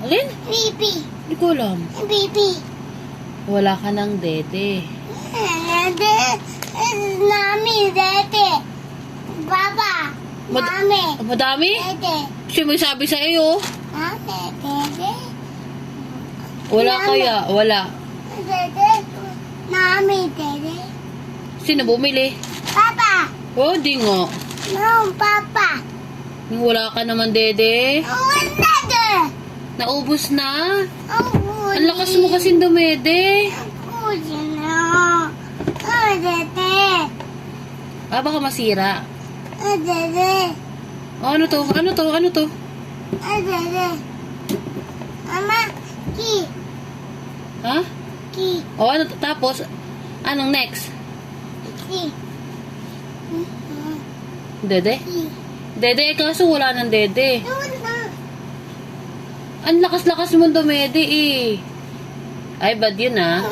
Alin? Baby. Hindi ko alam. Baby. Wala ka ng dede. Nami, dede. Baba. Nami. Madami? Dede. Sino may sabi sa iyo? Nami, dede. Wala Mama. kaya? Wala. Dede. Nami, dede. Sino bumili? Papa. Oh, di nga. No, Papa. Wala ka naman dede. Dede. Naubos na. Oh, Ang lakas mo kasing dumede. Dede. Ah, baka masira. Dede. Oh, ano to? Ano to? Ano to? Dede. Mama, ki. Ha? Ki. Oh, ano to? Tapos, anong next? Ki. Dede? Ki. Dede, kaso wala ng dede. Doon na. Ang lakas-lakas mo dumede eh. Ay, bad yun ah.